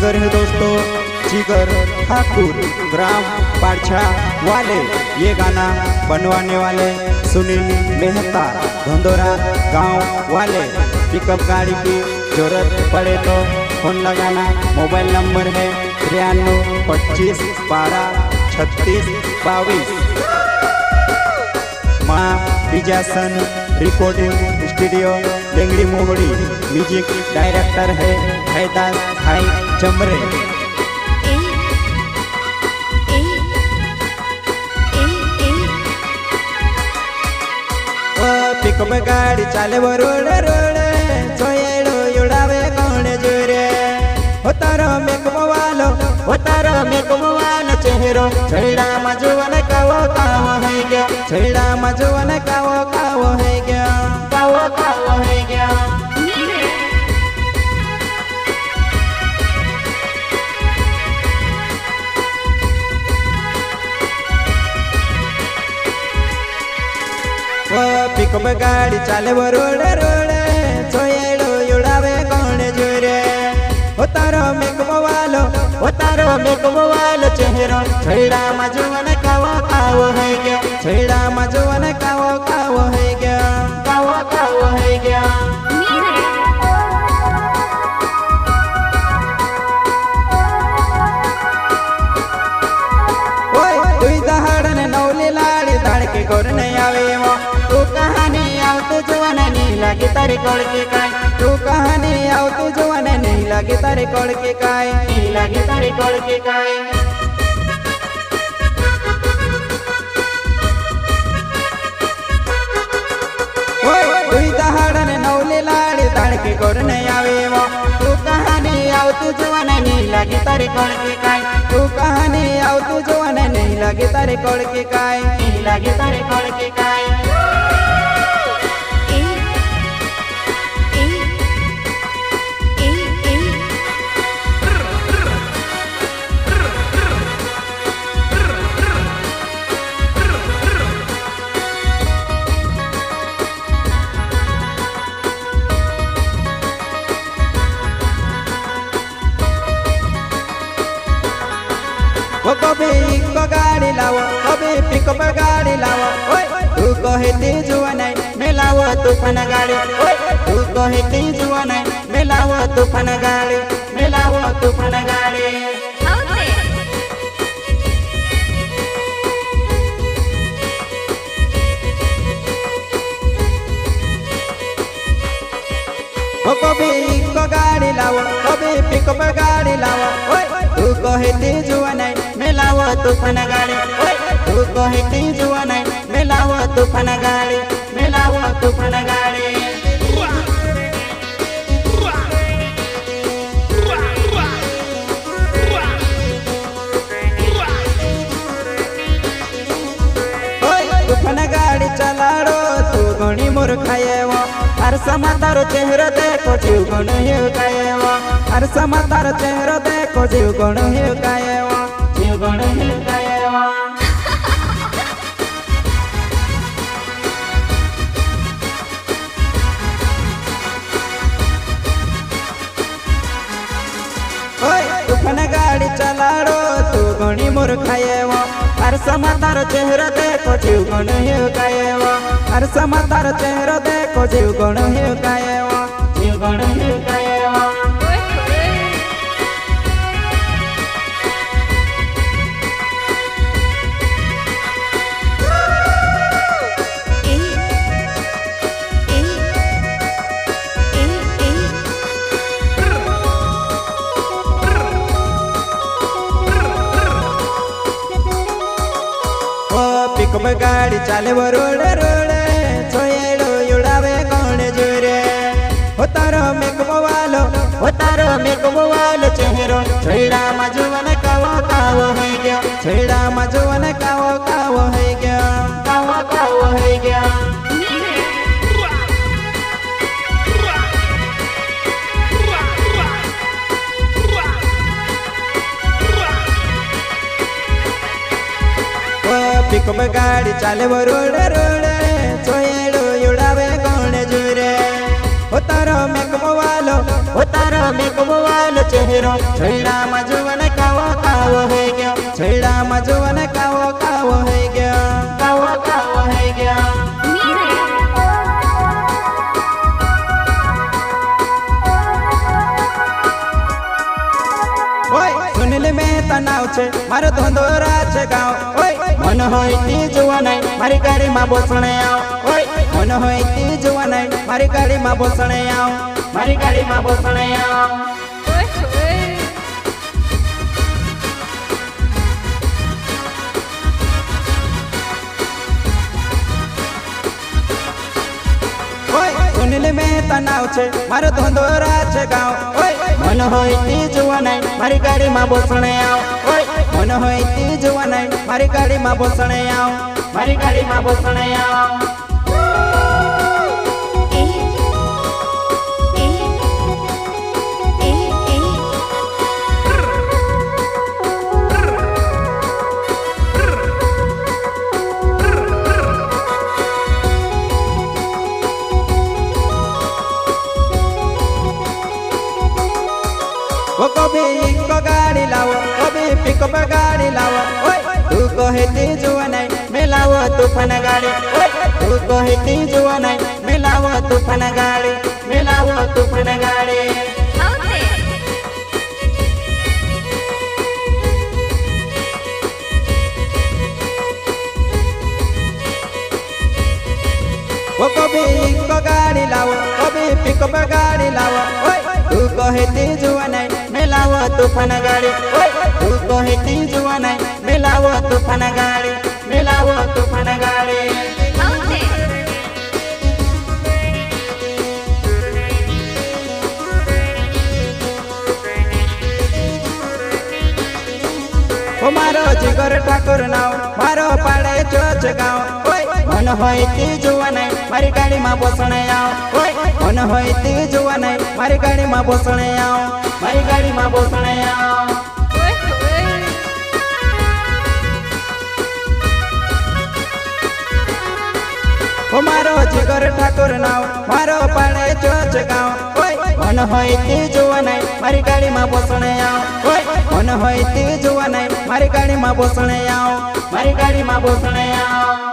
Singer है दोस्तों जिगर ठाकुर ग्राम पारछा वाले। ये गाना बनवाने वाले सुनील मेहता धंधोरा गांव वाले। पिकअप गाड़ी की जरूरत पड़े तो फोन लगाना। मोबाइल नंबर है 93 25 12 36 22। माँ Bijasan recording studio Lengdi Mohdi. Music director है हैदास भाई चमरे। पिकअप गाड़ी चाले वो रोड रोड सोयेड़ो युड़ावे कौन जुरे। हो तारो मेकअप वालो चेहरो छैड़ा मजुवन कावो कावो है गया। छैड़ा मजुवन कावो कावो है गया। कावो कावो है गया। पिकअप गाड़ी चाले वो रोड रोड सोयेड़ो युड़ावे कौन जुरे। हो तारो मेकअप वालो चेहरो छैड़ा मजुवन कावो कावो है गया। छैड़ा मजुवन कावो कावो है गया। कावो कावो है गया। दहाड़ने नौली लाड़ी धड़के गोरने आवे वो। तू कहानी आव तू जवाने नहीं लगी तारी कोड़ के काय। तू कहानी आव तू जवाने नहीं लगी तारी कोड़ के काय। नहीं लगी तारी कोड़ के काय। दहाड़ने नौली लाड़ी धड़के गोरने आवे वो। तू कहानी आव तू जवाने नहीं लगी तारी कोड़ के काय। तू कहानी आव तू जवाने नहीं लगी तारी कोड़ के काय। नहीं लगी तारी कोड़ के काय। वो कभी इको गाड़ी लावो कभी पिकअप गाड़ी लावो। तू कहती जुआ नहीं मिलावो तूफान गाड़ी। तू कहती जुआ नहीं मिलावो तूफान गाड़ी। मिलावो तूफान गाड़ी। वो कभी इको गाड़ी लावो कभी पिकअप गाड़ी लावो। तू कहती जुआ नहीं मिलावो तूफान गाड़ी। तू कहती जुआ नहीं मिलावो तूफान गाड़ी। मिलावो तूफान गाड़ी। तूफान गाड़ी चलाड़ो तू घणी मोर खाएवो। हर समा तारो चेहरो देखो जीव गुण हिव गाएवो। हर समा तारो चेहरो देखो जीव गुण हिव गाएवो। जीव गुण हिव गाएवो। तूफान गाड़ी चलाड़ो तू घणी मोर खाएवो। हर समा तारो चेहरो देखो जीव गुण हिव गाएवो। हर समा तारो चेहरो देखो जीव गुण हिव गाएवो। जीव गुण हिव गाएवो। पिकअप गाड़ी चाले वो रोड रोड सोयेड़ो युड़ावे कौन जुरे। हो तारो मेकअप वालो चेहरो छैड़ा मजुवन कावो कावो है गया। छैड़ा मजुवन कावो कावो है गया। कावो कावो है गया। पिकअप गाड़ी चाले वो रोड रोड सोयेड़ो युड़ावे कौन जुरे। हो तारो मेकअप મેકબવાલ ચહેરો છૈડામાં જુવન કાવો કાવો હે ગયો છૈડામાં જુવન કાવો કાવો હે ગયો કાવો કાવો હે ગયો સુનિલ મહેતા નાવ છે મારો ધોંધોરા છે ગાવ ઓય મન હોય તી જુવાનાઈ મારી ગાડીમાં બોસણે આવ ઓય મન હોય તી જુવાનાઈ મારી ગાડીમાં બોસણે આવ મારી ગાડીમાં બોસણે આવ સુનિલ મહેતા નાવ છે મારો ધોંધોરા છે ગાવ ઓય મન હોય તી જુવાનાઈ મારી ગાડીમાં બોસણે આવ ઓય મન હોય તી જુવાનાઈ મારી ગાડીમાં બોસણે આવ મારી ગાડીમાં બોસણે આવ वो कभी इको गाड़ी लाओ कभी पिकअप गाड़ी लाओ ओए तू कहे ती जुवानाई मैं लाओ तूफान गाड़ी ओए तू कहे ती जुवानाई मैं लाओ तूफान गाड़ी मैं लाओ तूफान गाड़ी वो कभी इको गाड़ी लाओ कभी पिकअप गाड़ी लाओ ओए तू कहे ती जुवानाई मैं लाओ तूफान गाड़ी ओए तू कहे ती जुवानाई मैं लाओ तूफान गाड़ी मैं लाओ तूफान गाड़ी ओ मारो जिगर ठाकुर नाव मारो पाड़े चोच गाँव ओए मन होय ती जुवानाई मारी गाड़ीમાં બોસણે આવ ઓય મન હોય તી जुवानाई मारी गाड़ीમાં બોસણે આવ मारी गाड़ीમાં બોસણે આવ ओ मारो जिगर ठाकुर नाव मारो पाड़े चोच गाँव ओय मन होय ती जुवानाई मारी गाड़ीમાં બોસણે આવ ओय मन होय ती जुवानाई मारी गाड़ीમાં બોસણે આવ मारी गाड़ीમાં બોસણે આવ